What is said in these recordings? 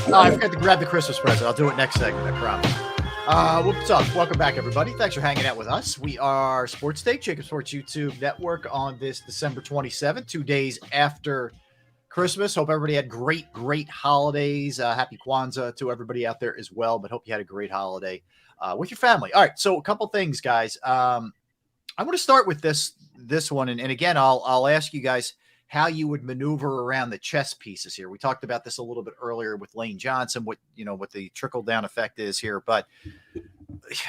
Oh, I forgot to grab the Christmas present. I'll do it next segment, I promise. What's up? Welcome back, everybody. Thanks for hanging out with us. We are Sports Take, Jacob Sports YouTube Network on this December 27th, 2 days after Christmas. Hope everybody had great holidays. Happy Kwanzaa to everybody out there as well, but hope you had a great holiday with your family. All right, so a couple things, guys. I'm going to start with this one, and again, I'll ask you guys how you would maneuver around the chess pieces here. We talked about this a little bit earlier with Lane Johnson, what the trickle down effect is here, but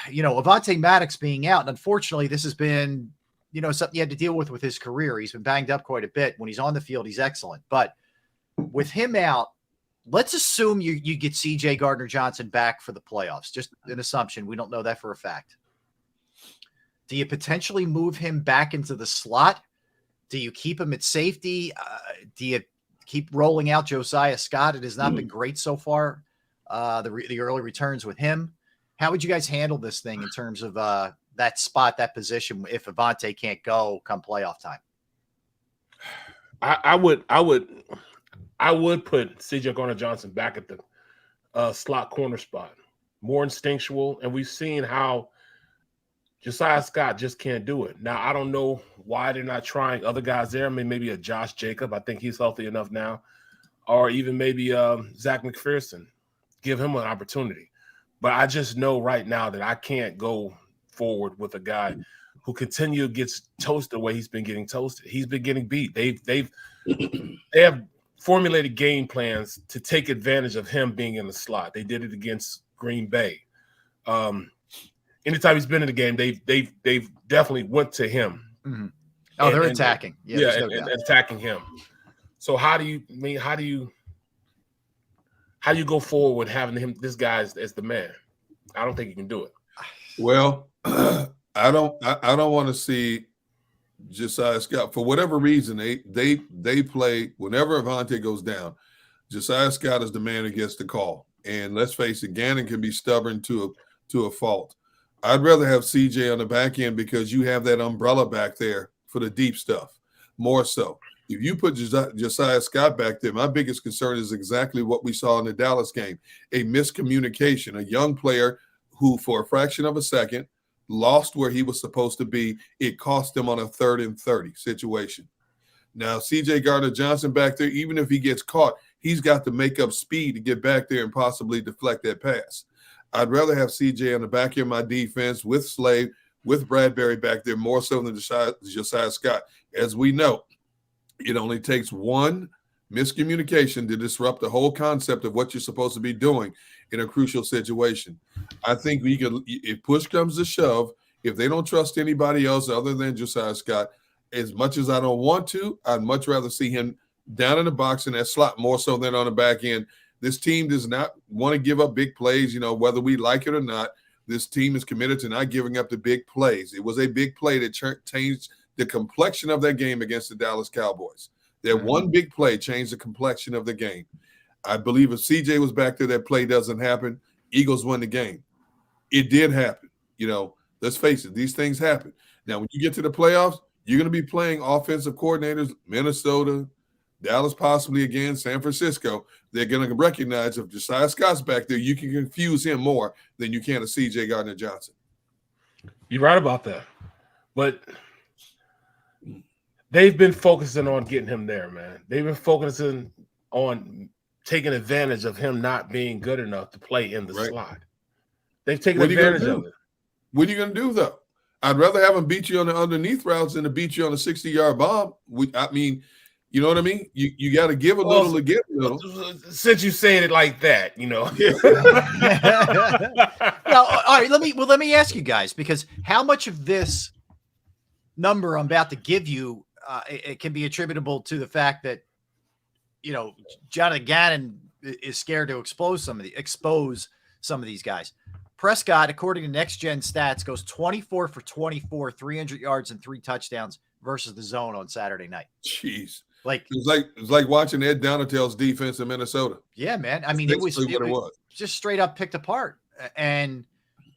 Avonte Maddox being out, and unfortunately, this has been something you had to deal with his career. He's been banged up quite a bit. When he's on the field, he's excellent, but with him out, let's assume you get CJ Gardner-Johnson back for the playoffs. Just an assumption. We don't know that for a fact. Do you potentially move him back into the slot? Do you keep him at safety? Do you keep rolling out Josiah Scott? It has not been great so far, the early returns with him. How would you guys handle this thing in terms of that spot, that position, if Avonte can't go come playoff time? I would put CJ Gardner-Johnson back at the slot corner spot, more instinctual, and we've seen how Josiah Scott just can't do it. Now, I don't know why they're not trying other guys there. I mean, maybe a Josh Jacob. I think he's healthy enough now. Or even maybe Zach McPherson. Give him an opportunity. But I just know right now that I can't go forward with a guy who continually gets toasted the way he's been getting toasted. He's been getting beat. They have formulated game plans to take advantage of him being in the slot. They did it against Green Bay. Anytime he's been in the game, they've definitely went to him. Mm-hmm. Oh, they're attacking. And attacking him. So how do you go forward with having this guy as the man? I don't think you can do it. Well, I don't want to see Josiah Scott for whatever reason. They play whenever Avonte goes down. Josiah Scott is the man who gets the call, and let's face it, Gannon can be stubborn to a fault. I'd rather have CJ on the back end because you have that umbrella back there for the deep stuff, more so. If you put Josiah Scott back there, my biggest concern is exactly what we saw in the Dallas game, a miscommunication, a young player who for a fraction of a second lost where he was supposed to be. It cost him on a 3rd and 30 situation. Now, CJ Gardner-Johnson back there, even if he gets caught, he's got to make up speed to get back there and possibly deflect that pass. I'd rather have CJ on the back end of my defense with Slade, with Bradbury back there, more so than Josiah Scott. As we know, it only takes one miscommunication to disrupt the whole concept of what you're supposed to be doing in a crucial situation. I think we could, if push comes to shove, if they don't trust anybody else other than Josiah Scott, as much as I don't want to, I'd much rather see him down in the box in that slot more so than on the back end. This team does not want to give up big plays, whether we like it or not. This team is committed to not giving up the big plays. It was a big play that changed the complexion of that game against the Dallas Cowboys. That one big play changed the complexion of the game. I believe if CJ was back there, that play doesn't happen. Eagles win the game. It did happen. Let's face it, these things happen. Now, when you get to the playoffs, you're going to be playing offensive coordinators, Minnesota, Dallas possibly again, San Francisco. They're going to recognize if Josiah Scott's back there, you can confuse him more than you can a CJ Gardner-Johnson. You're right about that. But they've been focusing on getting him there, man. They've been focusing on taking advantage of him not being good enough to play in the slot. They've taken advantage of it. What are you going to do, though? I'd rather have him beat you on the underneath routes than to beat you on a 60-yard bomb. You know what I mean? You got to give a little to get a little. Since you saying it like that, Now, all right. Let me ask you guys, because how much of this number I'm about to give you, it can be attributable to the fact that Jonathan Gannon is scared to expose some of these guys. Prescott, according to Next Gen Stats, goes 24 for 24, 300 yards and 3 touchdowns versus the zone on Saturday night. Jeez. It's like watching Ed Donatell's defense in Minnesota. Yeah, man. I mean, it was just straight up picked apart. And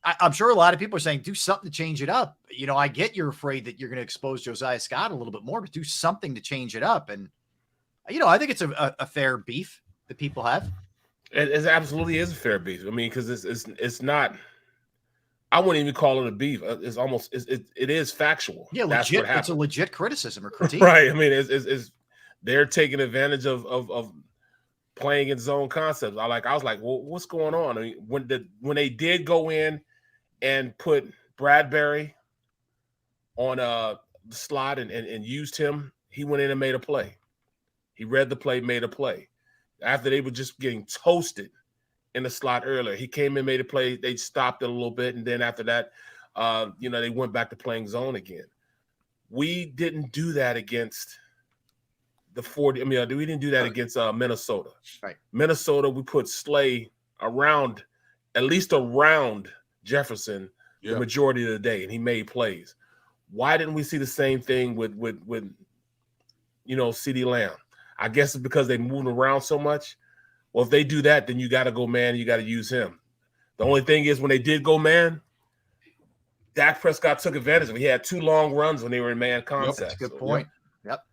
I'm sure a lot of people are saying, do something to change it up. I get you're afraid that you're going to expose Josiah Scott a little bit more, but do something to change it up. And, I think it's a fair beef that people have. It absolutely is a fair beef. I mean, because it's not. I wouldn't even call it a beef. It's almost it is factual. Yeah, That's legit. what happened. It's a legit criticism or critique. Right. I mean, it's they're taking advantage of playing in zone concepts. I was like, well, what's going on? I mean, when they did go in and put Bradbury on the slot and used him, he went in and made a play. He read the play, made a play. After they were just getting toasted in the slot earlier, he came in, made a play. They stopped it a little bit, and then after that, they went back to playing zone again. We didn't do that against the 40. I mean, we didn't do that against Minnesota. Right. Minnesota, we put Slay at least around Jefferson the majority of the day, and he made plays. Why didn't we see the same thing with CeeDee Lamb? I guess it's because they moved around so much. Well, if they do that, then you got to go man. You got to use him. The only thing is when they did go man, Dak Prescott took advantage of it. He had 2 long runs when they were in man concept. That's a good point. Yep.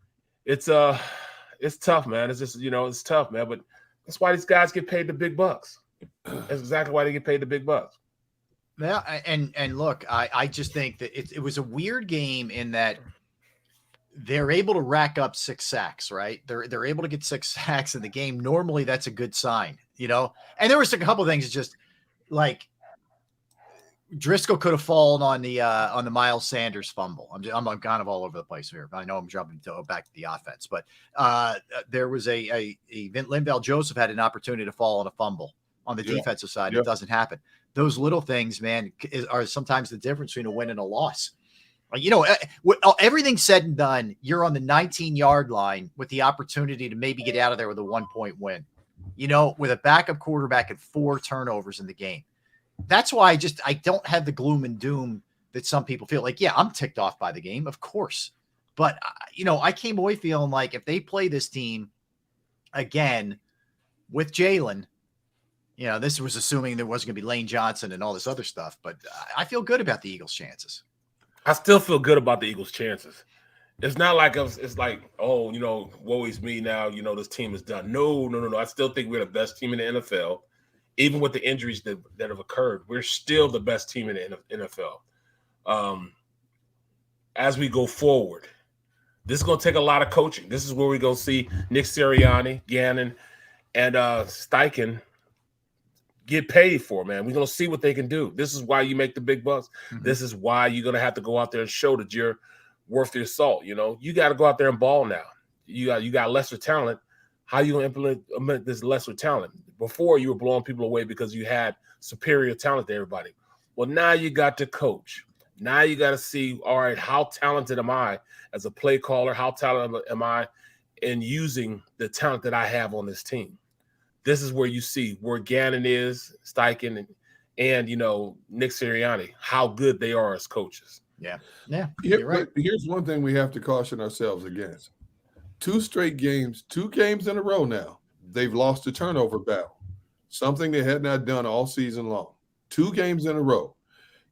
It's tough, man. It's just, it's tough, man. But that's why these guys get paid the big bucks. That's exactly why they get paid the big bucks. Yeah, and look, I just think that it was a weird game in that they're able to rack up 6 sacks, right? They're able to get 6 sacks in the game. Normally, that's a good sign, And there was a couple of things, just like Driscoll could have fallen on the Miles Sanders fumble. I'm kind of all over the place here. I know I'm jumping back to the offense, but there was a Linval Joseph had an opportunity to fall on a fumble on the defensive side. It doesn't happen. Those little things, man, are sometimes the difference between a win and a loss. Everything said and done, you're on the 19-yard line with the opportunity to maybe get out of there with a 1-point win, with a backup quarterback and 4 turnovers in the game. That's why I don't have the gloom and doom that some people feel like. Yeah, I'm ticked off by the game, of course. But, I came away feeling like if they play this team again with Jalen, this was assuming there wasn't going to be Lane Johnson and all this other stuff. But I feel good about the Eagles' chances. I still feel good about the Eagles' chances. It's not like it's like, oh, woe is me now. This team is done. No. I still think we're the best team in the NFL. Even with the injuries that have occurred, we're still the best team in the NFL. As we go forward, this is going to take a lot of coaching. This is where we're going to see Nick Sirianni, Gannon, and Steichen get paid for, man. We're going to see what they can do. This is why you make the big bucks. Mm-hmm. This is why you're going to have to go out there and show that you're worth your salt. You got to go out there and ball now. You got lesser talent. How you going to implement this lesser talent? Before, you were blowing people away because you had superior talent to everybody. Well, now you got to coach. Now you got to see, all right, how talented am I as a play caller? How talented am I in using the talent that I have on this team? This is where you see where Gannon is, Steichen, and Nick Sirianni, how good they are as coaches. Yeah. You're right. Here's one thing we have to caution ourselves against. 2 straight games, 2 games in a row now, they've lost a turnover battle, something they had not done all season long. 2 games in a row.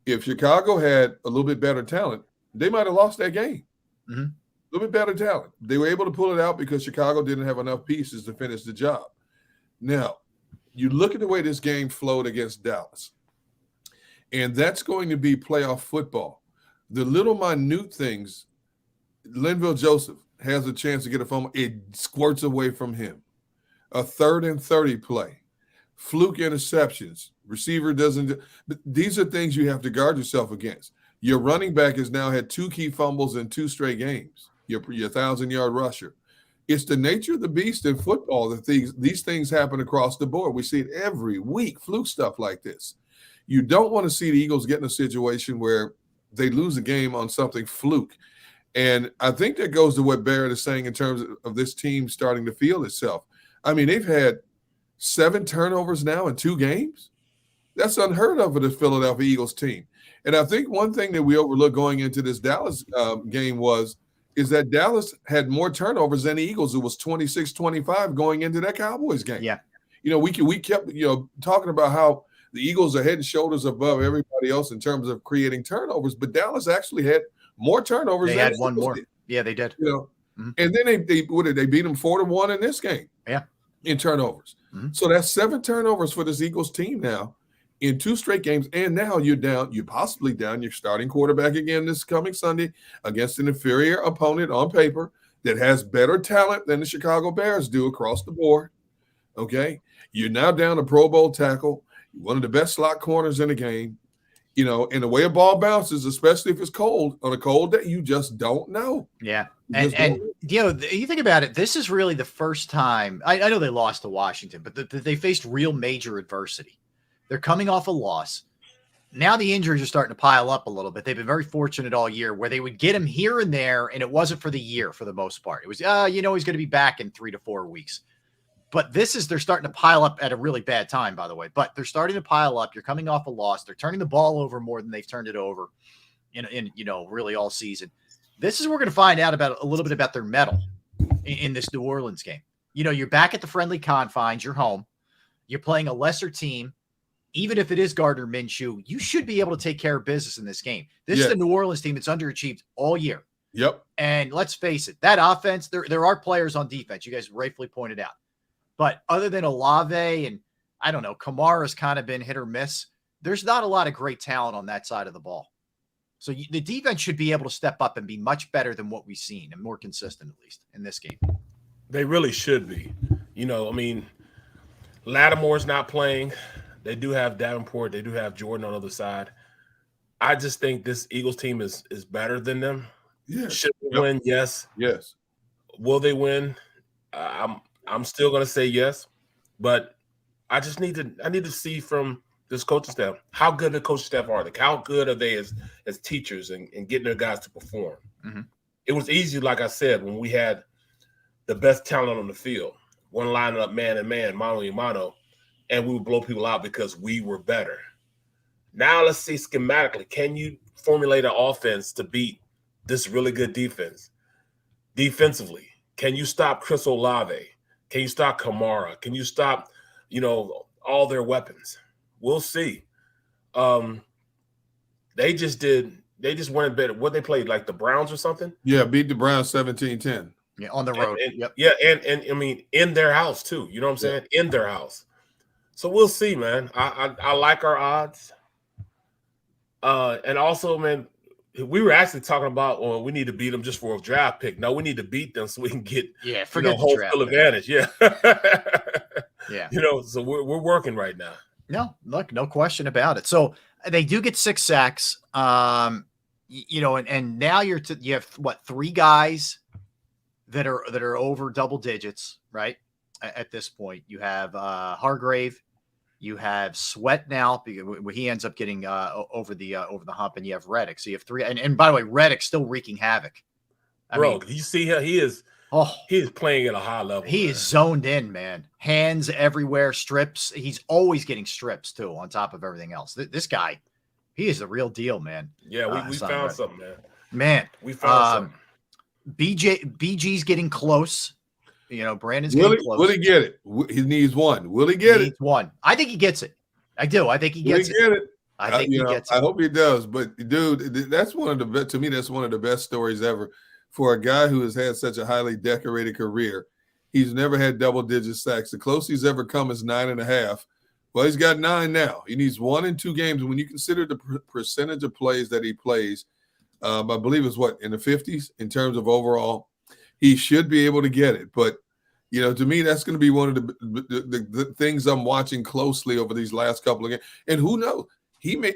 If Chicago had a little bit better talent, they might have lost that game. Mm-hmm. A little bit better talent. They were able to pull it out because Chicago didn't have enough pieces to finish the job. Now, you look at the way this game flowed against Dallas, and that's going to be playoff football. The little minute things, Linval Joseph has a chance to get a fumble. It squirts away from him. A 3rd and 30 play. Fluke interceptions. Receiver doesn't. But these are things you have to guard yourself against. Your running back has now had 2 key fumbles in 2 straight games. Your 1,000-yard rusher. It's the nature of the beast in football that these things happen across the board. We see it every week, fluke stuff like this. You don't want to see the Eagles get in a situation where they lose a game on something fluke. And I think that goes to what Barrett is saying in terms of this team starting to feel itself. I mean, they've had 7 turnovers now in 2 games. That's unheard of for the Philadelphia Eagles team. And I think one thing that we overlooked going into this Dallas game is that Dallas had more turnovers than the Eagles. It was 26-25 going into that Cowboys game. Yeah. We kept, talking about how the Eagles are head and shoulders above everybody else in terms of creating turnovers, but Dallas actually had more turnovers. They had one more. Did. Yeah, they did. Mm-hmm. And then they beat them 4-1 in this game. Yeah. In turnovers. Mhm. So that's 7 turnovers for this Eagles team now in 2 straight games. And now you're possibly down your starting quarterback again this coming Sunday against an inferior opponent on paper that has better talent than the Chicago Bears do across the board. Okay. You're now down a Pro Bowl tackle, one of the best slot corners in the game. And the way a ball bounces, especially if it's cold, on a cold day, you just don't know. Yeah. And you think about it, this is really the first time I know they lost to Washington, but they faced real major adversity. They're coming off a loss. Now the injuries are starting to pile up a little bit. They've been very fortunate all year where they would get him here and there, and it wasn't for the year for the most part. It was, he's going to be back in 3 to 4 weeks. But they're starting to pile up at a really bad time, by the way. But they're starting to pile up. You're coming off a loss. They're turning the ball over more than they've turned it over in really all season. This is where we're going to find out about a little bit about their mettle in this New Orleans game. You're back at the friendly confines. You're home. You're playing a lesser team. Even if it is Gardner Minshew, you should be able to take care of business in this game. This is the New Orleans team that's underachieved all year. Yep. And let's face it, that offense, there are players on defense. You guys rightfully pointed out. But other than Olave and, I don't know, Kamara's kind of been hit or miss, there's not a lot of great talent on that side of the ball. So the defense should be able to step up and be much better than what we've seen and more consistent, at least, in this game. They really should be. Lattimore's not playing. They do have Davenport. They do have Jordan on the other side. I just think this Eagles team is better than them. Yeah. Should they win? Yes. Yes. Will they win? I'm still going to say yes, but I need to see from this coaching staff how good the coaching staff are. Like, how good are they as teachers and getting their guys to perform? Mm-hmm. It was easy, like I said, when we had the best talent on the field, one lining up man and man, mano y mano, and we would blow people out because we were better. Now let's see schematically, can you formulate an offense to beat this really good defense? Defensively, can you stop Chris Olave? Can you stop Kamara? Can you stop, all their weapons? We'll see. They just went better. What they played, like the Browns or something? Yeah, beat the Browns 17-10. Yeah, on the road. Yep. Yeah, and I mean, in their house too. You know what I'm saying? In their house. So we'll see, man. I like our odds. And also, man, we were actually talking about, we need to beat them just for a draft pick. No, we need to beat them so we can get home field advantage. Yeah. Yeah. So we're working right now. No, look, no question about it. So they do get 6 sacks. And now you have 3 guys that are over double digits, right? At this point, you have Hargrave, you have Sweat now because he ends up getting over the hump, and you have Reddick. So you have 3. And by the way, Reddick's still wreaking havoc. You see how he is. He is playing at a high level. He is zoned in, man. Hands everywhere, strips. He's always getting strips too, on top of everything else. This guy, he is the real deal, man. Yeah, we found something, man. Man, we found something. BG's getting close. Brandon's getting close. Will he get it? He needs one. Will he get it? One. I think he gets it. I do. I think he gets it. Get it? I think he gets it. I hope he does. But dude, that's one of the best stories ever for a guy who has had such a highly decorated career. He's never had double-digit sacks. The closest he's ever come is 9.5. Well, he's got 9 now. He needs 1 in 2 games. When you consider the percentage of plays that he plays, I believe it's in the 50s in terms of overall. He should be able to get it. But, to me, that's going to be one of the things I'm watching closely over these last couple of games. And who knows? He may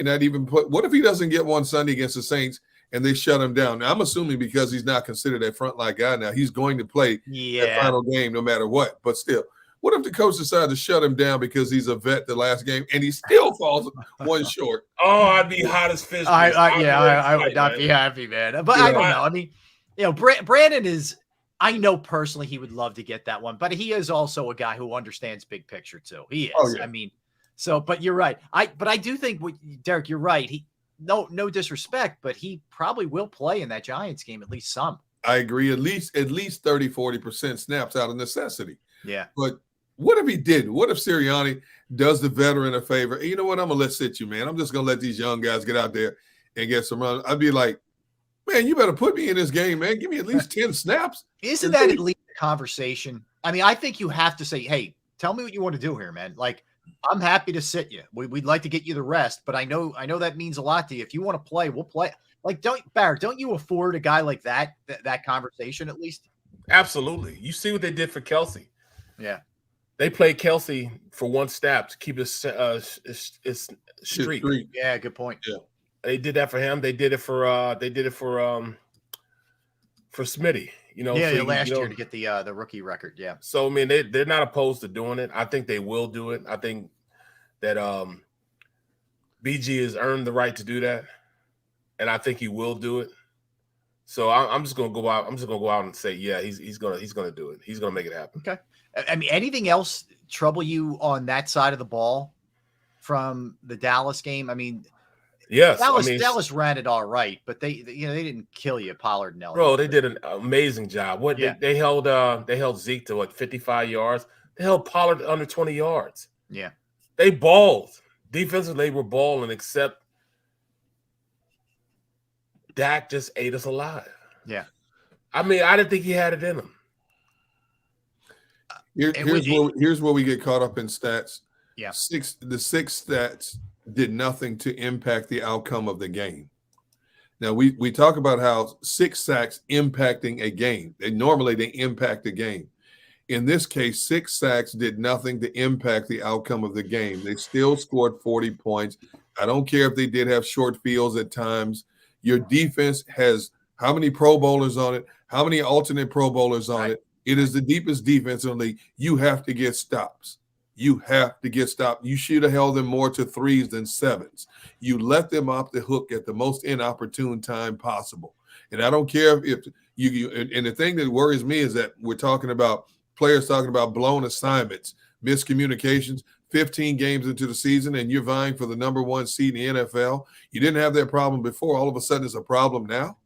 not even put – what if he doesn't get one Sunday against the Saints and they shut him down? Now, I'm assuming because he's not considered a frontline guy now, he's going to play that final game no matter what. But still, what if the coach decided to shut him down because he's a vet the last game and he still falls one short? Oh, I'd be hot as fish. I would not be happy, man. But I don't know. I mean, Brandon is – I know personally he would love to get that one, but he is also a guy who understands big picture too. He is. Oh, yeah. I mean, but you're right. I do think, Derek, you're right. No disrespect, but he probably will play in that Giants game, at least some. I agree. At least 30-40% snaps out of necessity. Yeah. But what if he didn't? What if Sirianni does the veteran a favor? You know what? I'm going to let sit you, man. I'm just going to let these young guys get out there and get some runs. I'd be like, man, you better put me in this game, man. Give me at least 10 snaps. Isn't that at least a conversation? I mean, I think you have to say, hey, tell me what you want to do here, man. Like, I'm happy to sit you. We'd like to get you the rest, but I know that means a lot to you. If you want to play, we'll play. Like, don't you afford a guy like that conversation at least? Absolutely. You see what they did for Kelsey. Yeah. They played Kelsey for one snap to keep his streak. Yeah, good point. Yeah. They did that for him. They did it for Smitty. Last year to get the rookie record. Yeah. So I mean, they're not opposed to doing it. I think they will do it. I think that BG has earned the right to do that, and I think he will do it. So I'm just gonna go out. I'm just gonna go out and say, yeah, he's gonna do it. He's gonna make it happen. Okay. I mean, anything else trouble you on that side of the ball from the Dallas game? I mean, yes, Dallas ran it all right, but they didn't kill you, Pollard and Elliott. Bro, they did an amazing job. They held Zeke to 55 yards. They held Pollard under 20 yards. Yeah, they balled. Defensively, they were balling, except Dak just ate us alive. Yeah, I mean, I didn't think he had it in him. Here's where we get caught up in stats. Yeah, the six stats did nothing to impact the outcome of the game. Now we talk about how 6 sacks impacting a game. They impact the game. In this case, 6 sacks did nothing to impact the outcome of the game. They still scored 40 points. I don't care if they did have short fields at times. Your defense has how many Pro Bowlers on it? How many alternate Pro Bowlers on it? It is the deepest defense in the league. You have to get stops. You have to get stopped. You should have held them more to 3s than 7s. You let them off the hook at the most inopportune time possible. And I don't care if you and the thing that worries me is that we're talking about players talking about blown assignments, miscommunications, 15 games into the season, and you're vying for the number 1 seed in the NFL. You didn't have that problem before. All of a sudden, it's a problem now.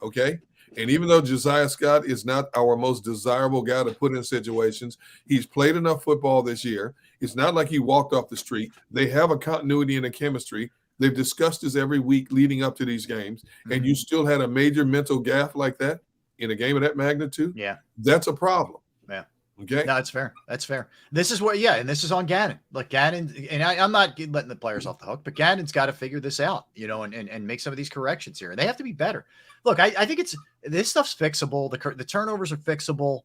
Okay? And even though Josiah Scott is not our most desirable guy to put in situations, he's played enough football this year. It's not like he walked off the street. They have a continuity and a chemistry. They've discussed this every week leading up to these games, and you still had a major mental gaffe like that in a game of that magnitude. Yeah. That's a problem. Yeah. Okay. No, that's fair. That's fair. This is what, and this is on Gannon. Like Gannon, and I'm not letting the players off the hook, but Gannon's got to figure this out, and make some of these corrections here. And they have to be better. Look, I think this stuff's fixable. The turnovers are fixable.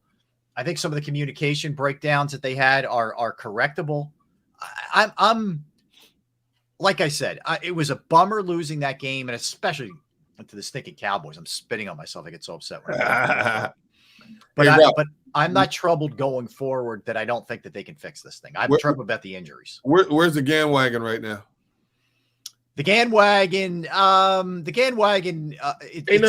I think some of the communication breakdowns that they had are correctable. I'm like I said, it was a bummer losing that game, and especially to the stinking Cowboys. I'm spitting on myself. I get so upset right now. But I'm not troubled going forward that I don't think that they can fix this thing. I'm troubled about the injuries. Where's the GAN wagon right now? The GAN wagon. Ain't nothing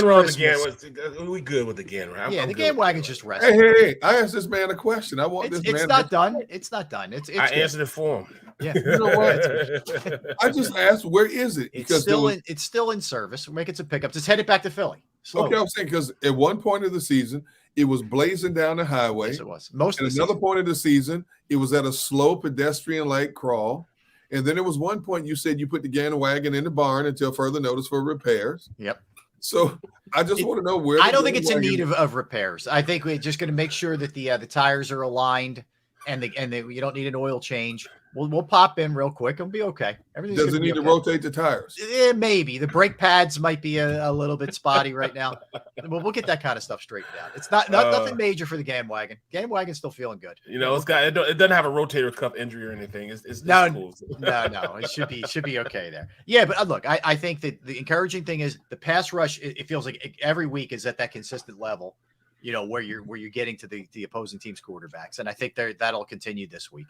wrong with the GAN. We good with the GAN, right? Yeah, the GAN wagon's just resting. Hey! I asked this man a question. I want this man. It's not done. It's not done. It's I answered it for him. Yeah. You know what? I just asked, where is it? Because it's still in service. We're making some pickups. It's headed back to Philly. Slowly. Okay, I'm saying because at one point of the season, it was blazing down the highway. Yes, it was. Most at another point of the season, it was at a slow pedestrian-like crawl. And then there was one point you said you put the GAN wagon in the barn until further notice for repairs. Yep. So I just want to know where. I don't think it's in need of repairs. I think we're just going to make sure that the tires are aligned and you don't need an oil change. We'll pop in real quick and be okay. Does it need to rotate the tires? Maybe the brake pads might be a little bit spotty right now. We'll get that kind of stuff straightened out. It's not nothing major for the GAN wagon. GAN wagon's still feeling good. It doesn't have a rotator cuff injury or anything. It's no, cool. no. It should be okay there. Yeah, but look, I think that the encouraging thing is the pass rush. It feels like every week is at that consistent level. Where you're getting to the opposing team's quarterbacks, and I think that'll continue this week.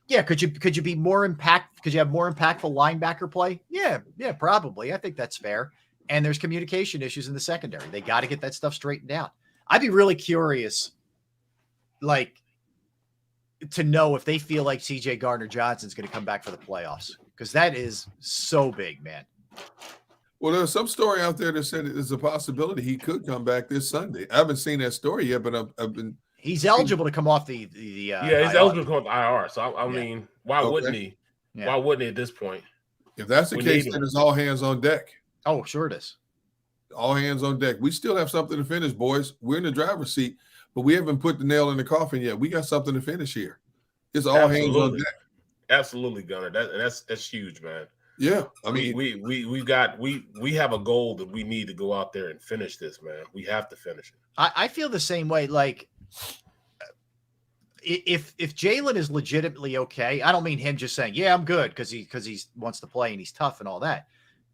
Yeah, could you be more impact? Could you have more impactful linebacker play? Yeah, probably. I think that's fair. And there's communication issues in the secondary. They got to get that stuff straightened out. I'd be really curious, to know if they feel like CJ Gardner-Johnson's going to come back for the playoffs, because that is so big, man. Well, there's some story out there that said there's a possibility he could come back this Sunday. I haven't seen that story yet, but I've been. He's eligible to come off the he's eligible to come off the IR. So I mean, why wouldn't he? Yeah. Why wouldn't he at this point? If that's the case, then it's all hands on deck. Oh, sure it is. All hands on deck. We still have something to finish, boys. We're in the driver's seat. but we haven't put the nail in the coffin yet. We got something to finish here. It's all hands on deck. Absolutely, Gunner. That's huge, man. Yeah, I mean, we have a goal that we need to go out there and finish this, man. We have to finish it. I feel the same way. Like, if Jalen is legitimately okay, I don't mean him just saying, "Yeah, I'm good," because he wants to play and he's tough and all that.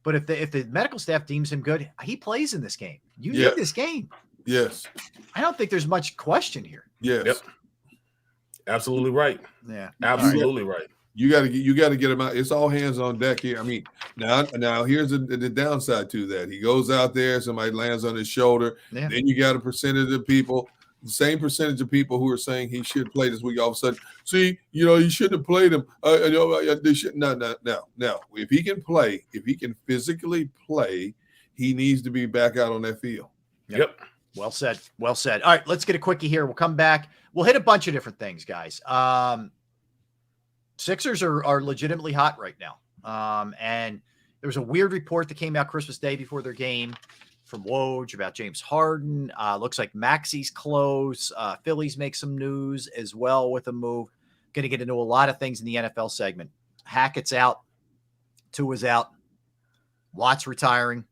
But if the medical staff deems him good, he plays in this game. You need this game. Yes. I don't think there's much question here. Yes. Yep. Absolutely right. Yeah. Absolutely right. You got to get him out. It's all hands on deck here. I mean, now here's the downside to that. He goes out there, somebody lands on his shoulder. Yeah. Then you got a percentage of people, the same percentage of people who are saying he should play this week. All of a sudden, see, you shouldn't have played him. They should. No. If he can play, if he can physically play, he needs to be back out on that field. Yep. Well said. Well said. All right, let's get a quickie here. We'll come back. We'll hit a bunch of different things, guys. Sixers are legitimately hot right now. And there was a weird report that came out Christmas Day before their game from Woj about James Harden. Looks like Maxi's close. Phillies make some news as well with a move. Going to get into a lot of things in the NFL segment. Hackett's out. Tua's out. Watt's retiring.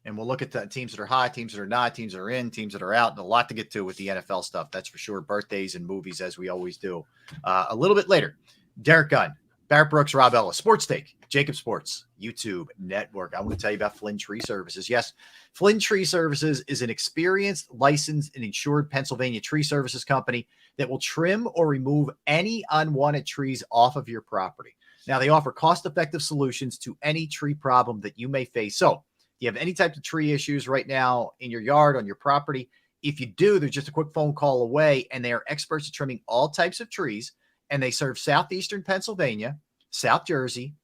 And we'll look at the teams that are hot, teams that are not, teams that are in, teams that are out, and a lot to get to with the NFL stuff. That's for sure. Birthdays and movies, as we always do. A little bit later, Derek Gunn, Barrett Brooks, Rob Ellis, Sports Take, Jacob Sports, YouTube Network. I'm going to tell you about Flynn Tree Services. Yes, Flynn Tree Services is an experienced, licensed, and insured Pennsylvania tree services company that will trim or remove any unwanted trees off of your property. Now, they offer cost-effective solutions to any tree problem that you may face. So, you have any type of tree issues right now in your yard, on your property. If you do, they're just a quick phone call away, and they are experts at trimming all types of trees, and they serve southeastern Pennsylvania, South Jersey,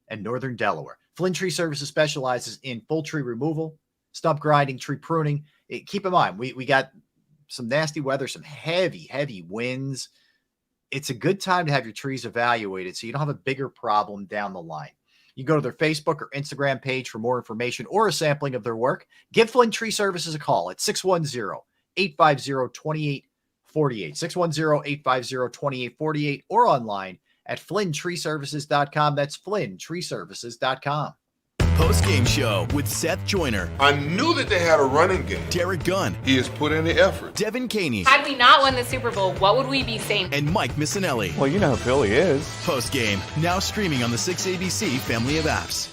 and northern Delaware. Flynn Tree Services specializes in full tree removal, stump grinding, tree pruning. Keep in mind, we got some nasty weather, some heavy winds. It's a good time to have your trees evaluated so you don't have a bigger problem down the line. You go to their Facebook or Instagram page for more information or a sampling of their work. Give Flynn Tree Services a call at 610-850-2848, 610-850-2848, or online at flynntreeservices.com. That's flynntreeservices.com. Post-game show with Seth Joyner. I knew that they had a running game. Derek Gunn. He has put in the effort. Devin Caney. Had we not won the Super Bowl, what would we be saying? And Mike Missanelli. Well, you know who Philly is. Post-game, now streaming on the 6ABC family of apps.